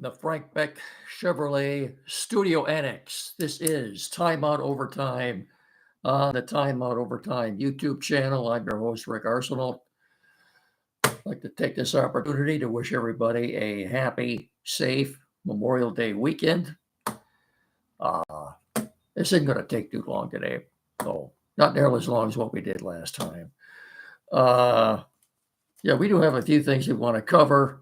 the Frank Beck Chevrolet Studio Annex. This is Timeout Overtime on the Timeout Overtime YouTube channel. I'm your host, Rick Arsenal. I'd like to take this opportunity to wish everybody a happy, safe Memorial Day weekend. Uh, this isn't going to take too long today, so not nearly as long as what we did last time. We do have a few things we want to cover.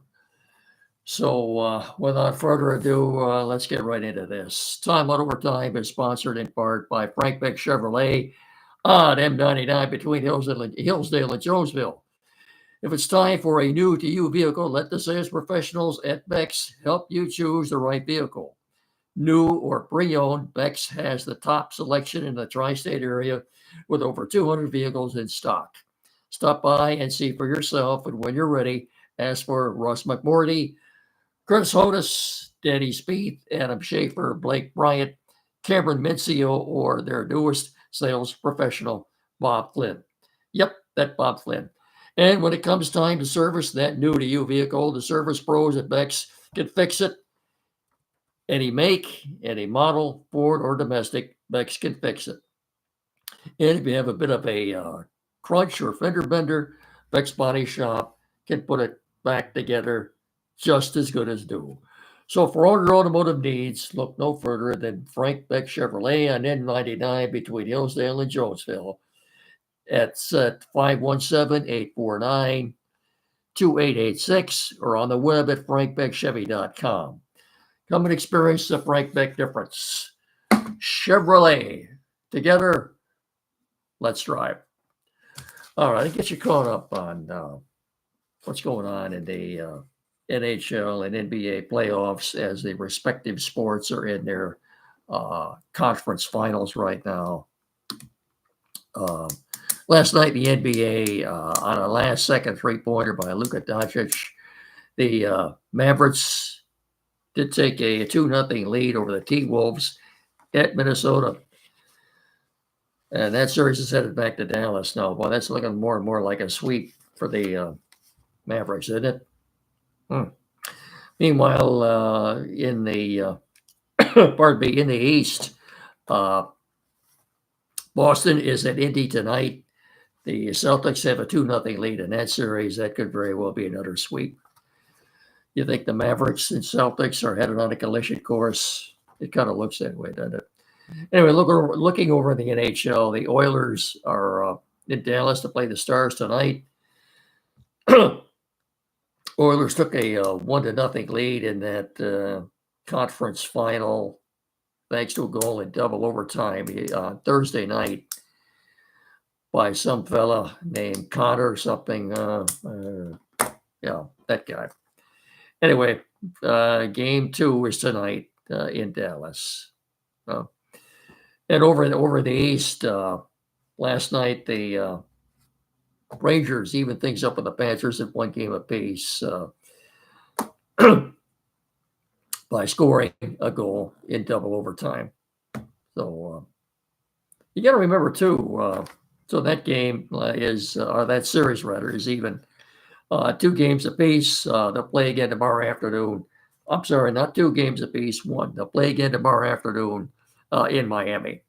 So without further ado, let's get right into this. Timeout Overtime is sponsored in part by Frank Beck Chevrolet on M99 between Hillsdale and Jonesville. If it's time for a new to you vehicle, let the sales professionals at Beck's help you choose the right vehicle. New or pre-owned, Beck's has the top selection in the tri-state area with over 200 vehicles in stock. Stop by and see for yourself, and when you're ready, ask for Russ McMorty, Chris Hodis, Danny Spieth, Adam Schaefer, Blake Bryant, Cameron Mincio, or their newest sales professional, Bob Flynn. Yep, that Bob Flynn. And when it comes time to service that new to you vehicle, the service pros at Beck's can fix it. Any make, any model, Ford or domestic, Beck's can fix it. And if you have a bit of a crunch or fender bender, Beck's Body Shop can put it back together just as good as new. So for all your automotive needs, look no further than Frank Beck Chevrolet on N99 between Hillsdale and Jonesville. It's at 517-849-2886 or on the web at frankbeckchevy.com. Come and experience the Frank Beck difference. Chevrolet. Together, let's drive. All right, get you caught up on what's going on in the NHL and NBA playoffs as the respective sports are in their conference finals right now. Last night, the NBA, on a last-second three-pointer by Luka Doncic, the Mavericks did take a 2-0 lead over the T-Wolves at Minnesota. And that series is headed back to Dallas now. Boy, that's looking more and more like a sweep for the Mavericks, isn't it? Meanwhile, in the in the East, Boston is at Indy tonight. The Celtics have a 2-0 lead in that series. That could very well be another sweep. You think the Mavericks and Celtics are headed on a collision course? It kind of looks that way, doesn't it? Anyway, looking over the NHL, the Oilers are in Dallas to play the Stars tonight. Oilers took a 1-0 lead in that conference final thanks to a goal in double overtime on Thursday night by some fella named Connor or something. That guy. Anyway, game 2 is tonight in Dallas. And over the East, last night the Rangers even things up with the Panthers at 1 game apiece by scoring a goal in double overtime. So you got to remember too. So that game that series rather is even 2 games apiece. They'll play again tomorrow afternoon. I'm sorry, not 2 games apiece. 1. They'll play again tomorrow afternoon in Miami.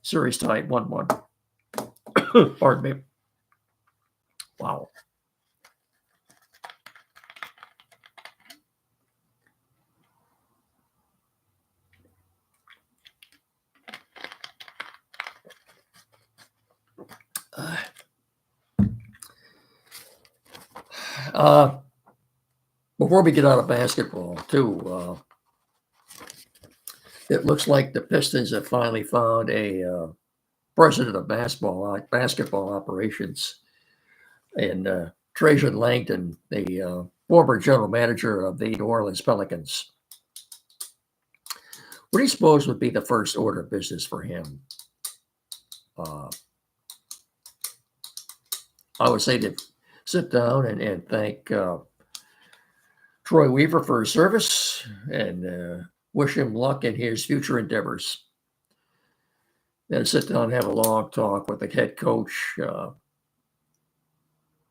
Series tied 1-1. Pardon me. Wow. Before we get out of basketball, too, it looks like the Pistons have finally found a president of basketball operations, and Trajan Langdon, the former general manager of the New Orleans Pelicans. What do you suppose would be the first order of business for him? I would say to sit down and thank Troy Weaver for his service and wish him luck in his future endeavors. Then sit down and have a long talk with the head coach,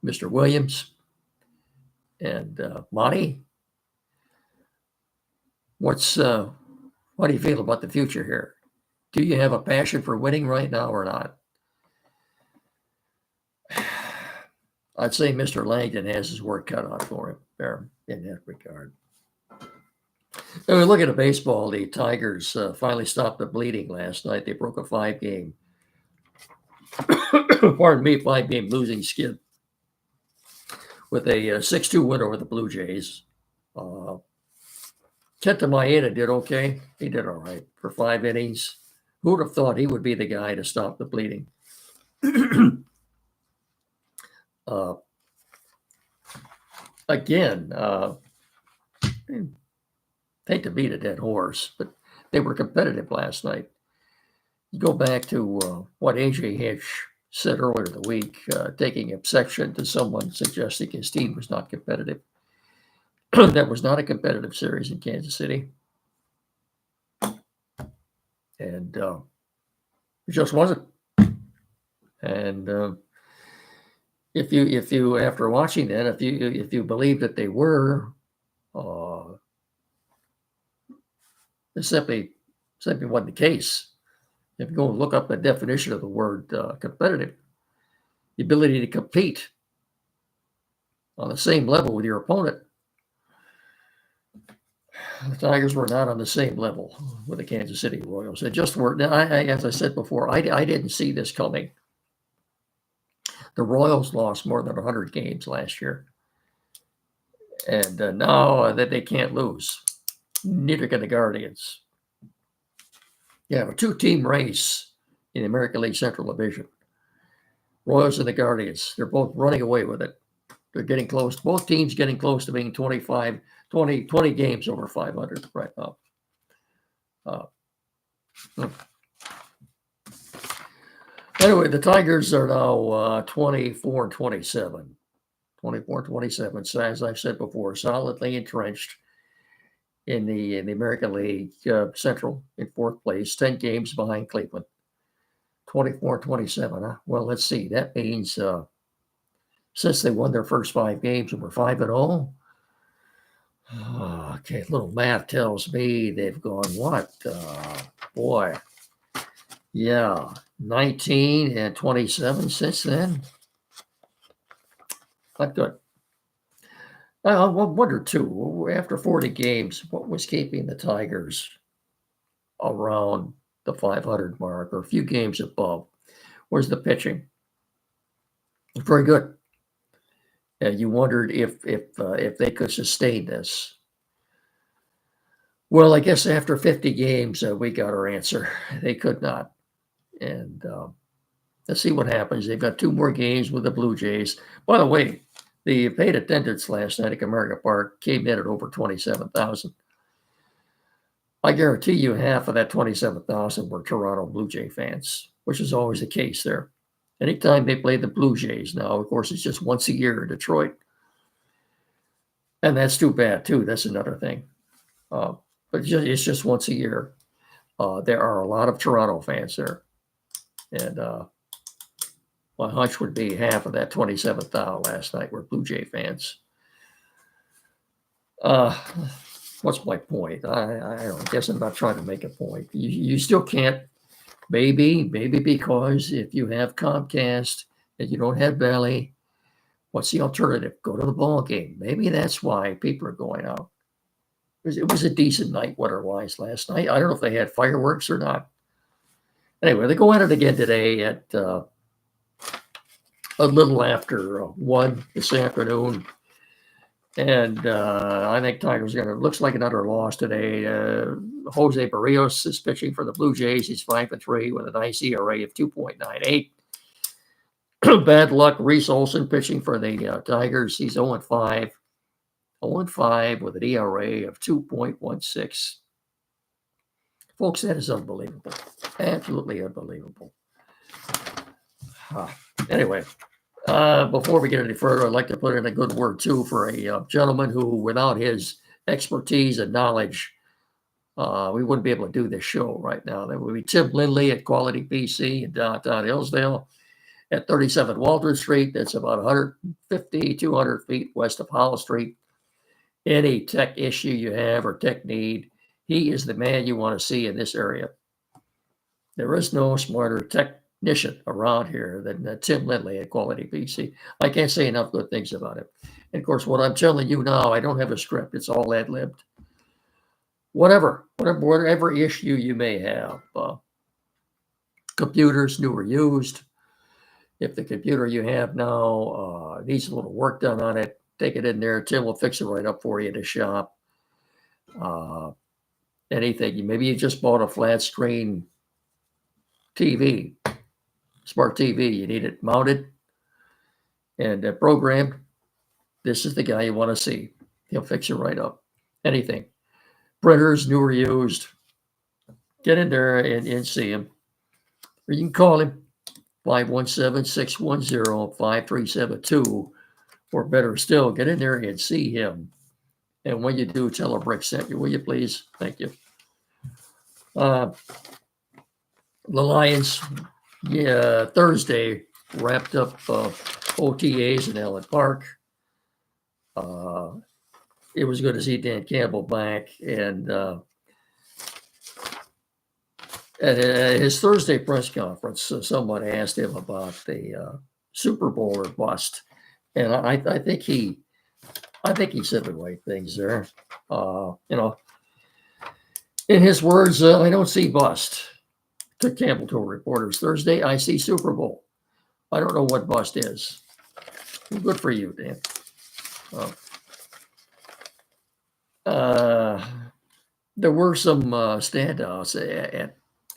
Mr. Williams, and Monty, What do you feel about the future here? Do you have a passion for winning right now or not? I'd say Mr. Langdon has his work cut out for him there in that regard. When we look at the baseball, the Tigers finally stopped the bleeding last night. They broke a 5-game, pardon me, 5-game losing skid with a 6-2 win over the Blue Jays. Kenta Maeda did okay. He did all right for 5 innings. Who would have thought he would be the guy to stop the bleeding? Again, hate to beat a dead horse, but they were competitive last night. You go back to what AJ Hinch said earlier in the week, taking exception to someone suggesting his team was not competitive. That was not a competitive series in Kansas City. And it just wasn't. And if you after watching that, if you believe that they were, it simply wasn't the case. If you go and look up the definition of the word competitive, the ability to compete on the same level with your opponent. The Tigers were not on the same level with the Kansas City Royals. They just weren't. Now, as I said before, I didn't see this coming. The Royals lost more than 100 games last year. And now that they can't lose, neither can the Guardians. You have a 2-team race in the American League Central Division. Royals and the Guardians, they're both running away with it. They're getting close. Both teams getting close to being 20 games over 500 right now. Anyway, the Tigers are now 24-27. 24-27. So as I've said before, solidly entrenched in the American League Central in 4th place, 10 games behind Cleveland. 24-27. Huh? Well, let's see. That means since they won their first 5 games and were 5-0. Okay, little math tells me they've gone what? Boy. Yeah, 19-27 since then. Not good. I wonder, too, after 40 games, what was keeping the Tigers around the 500 mark or a few games above? Where's the pitching? Very good. You wondered if they could sustain this. Well, I guess after 50 games, we got our answer. They could not. And let's see what happens. They've got 2 more games with the Blue Jays. By the way, the paid attendance last night at Comerica Park came in at over 27,000. I guarantee you half of that 27,000 were Toronto Blue Jay fans, which is always the case there. Anytime they play the Blue Jays now, of course, it's just once a year in Detroit. And that's too bad, too. That's another thing. But it's just once a year. There are a lot of Toronto fans there. And my hunch would be half of that 27,000 last night were Blue Jay fans. What's my point? I don't guess I'm not trying to make a point. You still can't. Maybe because if you have Comcast and you don't have Bally, what's the alternative? Go to the ball game. Maybe that's why people are going out. It was a decent night weather-wise last night. I don't know if they had fireworks or not. Anyway, they go at it again today at a little after 1 this afternoon. And I think Tigers looks like another loss today. Jose Barrios is pitching for the Blue Jays. He's 5-3 with a nice ERA of 2.98. Bad luck. Reese Olson pitching for the Tigers. He's 0-5. 0-5 with an ERA of 2.16. Folks, that is unbelievable. Absolutely unbelievable. Anyway. Before we get any further, I'd like to put in a good word, too, for a gentleman who, without his expertise and knowledge, we wouldn't be able to do this show right now. That would be Tim Lindley at Quality PC in downtown Hillsdale at 37 Waldron Street. That's about 150, 200 feet west of Howell Street. Any tech issue you have or tech need, He is the man you want to see in this area. There is no smarter technician around here than Tim Lindley at Quality PC. I can't say enough good things about him. And of course, what I'm telling you now, I don't have a script. It's all ad-libbed. Whatever issue you may have, computers, new or used. If the computer you have now needs a little work done on it, take it in there. Tim will fix it right up for you in the shop. Anything. Maybe you just bought a flat screen TV, smart TV. You need it mounted and programmed. This is the guy you want to see. He'll fix it right up. Anything. Printers, new or used. Get in there and see him. Or you can call him, 517-610-5372. Or better still, get in there and see him. And when you do, tell him Rick sent you, will you please? Thank you. The Lions, Thursday wrapped up OTAs in Allen Park. It was good to see Dan Campbell back, and at his Thursday press conference, someone asked him about the Super Bowl or bust, and I think he said the right things there. In his words, I don't see bust. To Campbell told reporters Thursday, I see Super Bowl. I don't know what bust is. Good for you, Dan. There were some standouts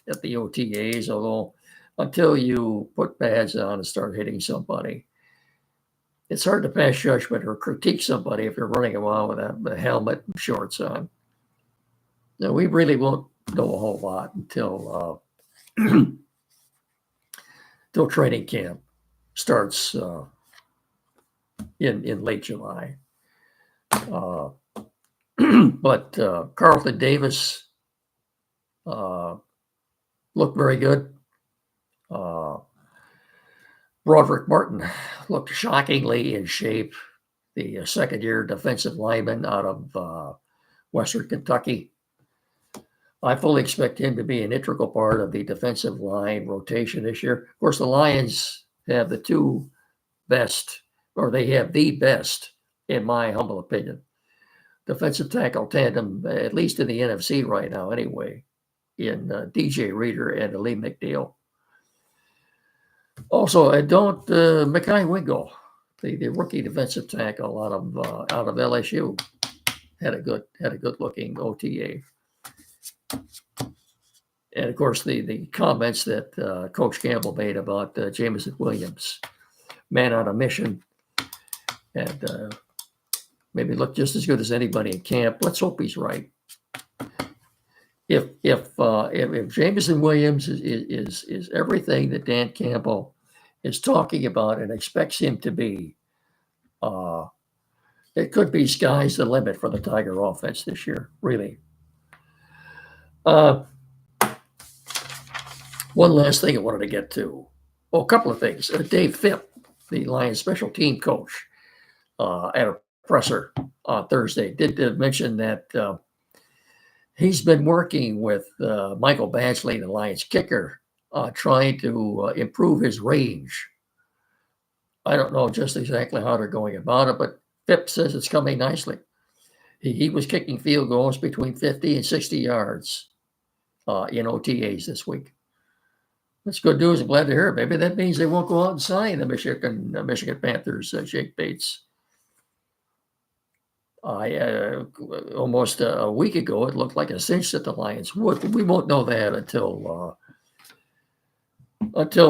at the OTAs, although until you put pads on and start hitting somebody, it's hard to pass judgment or critique somebody if you're running around with a helmet and shorts on. Now, we really won't know a whole lot until till training camp starts in late July. But Carlton Davis looked very good. Broderick Martin looked shockingly in shape. The second-year defensive lineman out of Western Kentucky. I fully expect him to be an integral part of the defensive line rotation this year. Of course, the Lions have the two best, or they have the best, in my humble opinion, defensive tackle tandem, at least in the NFC right now anyway, in DJ Reader and Lee McNeil. Also, Mekhi Wingo, the rookie defensive tackle out of LSU, had a good looking OTA. And of course, the comments that Coach Campbell made about Jameson Williams, man on a mission, and maybe look just as good as anybody in camp. Let's hope he's right. If Jameson Williams is everything that Dan Campbell is talking about and expects him to be, it could be sky's the limit for the Tiger offense this year, really. One last thing I wanted to get to. Well, a couple of things. Dave Phipp, the Lions special team coach, at a presser on Thursday, did mention that he's been working with Michael Badgley, the Lions kicker, trying to improve his range. I don't know just exactly how they're going about it, but Phipp says it's coming nicely. He was kicking field goals between 50 and 60 yards in OTAs this week. That's good news. I'm glad to hear it. Maybe that means they won't go out and sign the Michigan Panthers, Jake Bates. Almost a week ago, it looked like a cinch that the Lions would, but we won't know that until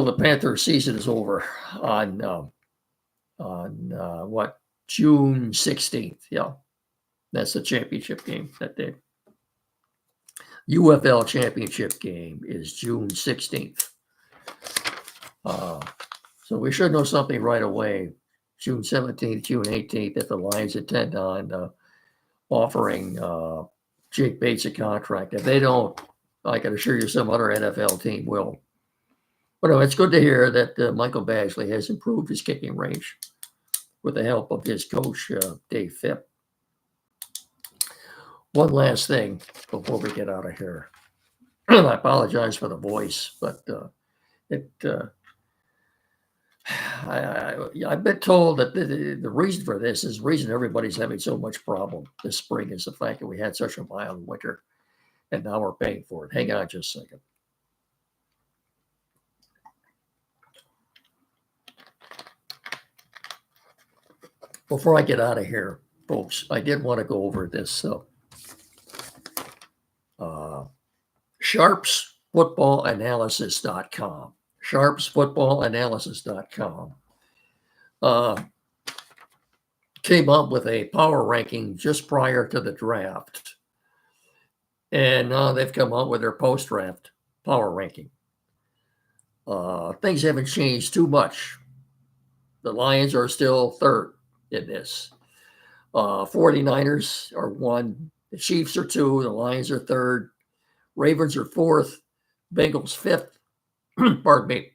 the Panther season is over on June 16th. Yeah, that's the championship game that day. UFL championship game is June 16th. So we should know something right away. June 17th, June 18th, if the Lions intend on offering Jake Bates a contract. If they don't, I can assure you some other NFL team will. But no, it's good to hear that Michael Badgley has improved his kicking range with the help of his coach, Dave Phipp. One last thing before we get out of here. I apologize for the voice, but I've been told that the reason for this is the reason everybody's having so much problem this spring is the fact that we had such a mild winter, and now we're paying for it. Hang on just a second. Before I get out of here, folks, I did want to go over this. Sharpsfootballanalysis.com. Sharpsfootballanalysis.com came up with a power ranking just prior to the draft. And now they've come out with their post-draft power ranking. Things haven't changed too much. The Lions are still third in this. 49ers are 1. The Chiefs are 2. The Lions are third. Ravens are 4th. Bengals 5th. Pardon me.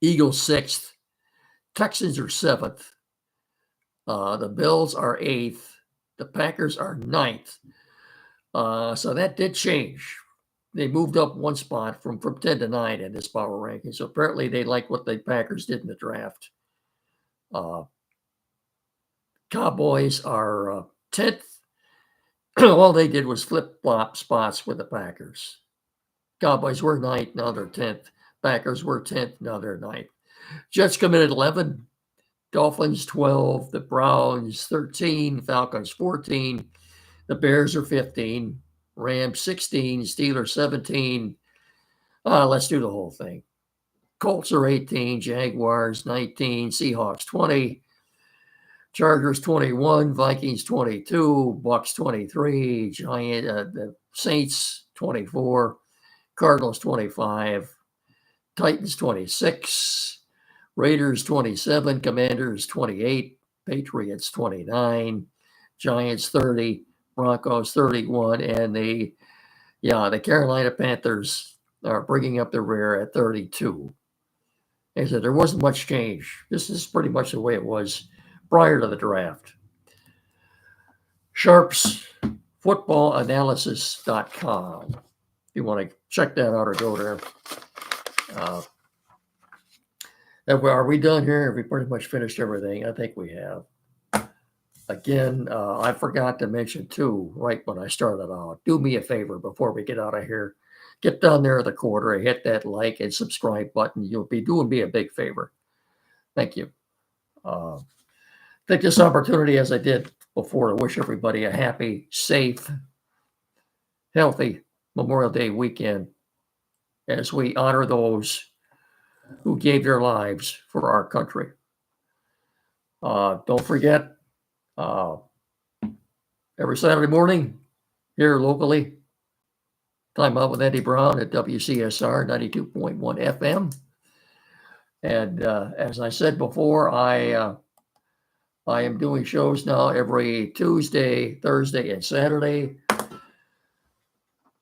Eagles 6th. Texans are 7th. The Bills are 8th. The Packers are 9th. So that did change. They moved up one spot from 10 to 9 in this power ranking. So apparently they like what the Packers did in the draft. Cowboys are 10th. All they did was flip-flop spots with the Packers. Cowboys were 9th, now they're 10th. Packers were 10th, now they're 9th. Jets come in at 11. Dolphins 12. The Browns 13. Falcons 14. The Bears are 15. Rams 16. Steelers 17. Let's do the whole thing. Colts are 18. Jaguars 19. Seahawks 20. Chargers 21, Vikings 22, Bucks 23, the Saints 24, Cardinals 25, Titans 26, Raiders 27, Commanders 28, Patriots 29, Giants 30, Broncos 31, and the Carolina Panthers are bringing up the rear at 32. As I said, there wasn't much change. This is pretty much the way it was prior to the draft. Sharpsfootballanalysis.com. If you want to check that out or go there. Are we done here? Have we pretty much finished everything? I think we have. Again, I forgot to mention too, right when I started out, do me a favor before we get out of here. Get down there at the corner and hit that like and subscribe button. You'll be doing me a big favor. Thank you. Take this opportunity, as I did before, to wish everybody a happy, safe, healthy Memorial Day weekend as we honor those who gave their lives for our country. Don't forget, every Saturday morning here locally, Time Out with Eddie Brown at WCSR 92.1 FM. And as I said before, I am doing shows now every Tuesday, Thursday, and Saturday.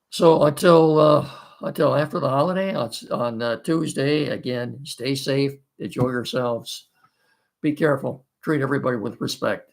So until after the holiday on Tuesday, again, stay safe, enjoy yourselves, be careful, treat everybody with respect.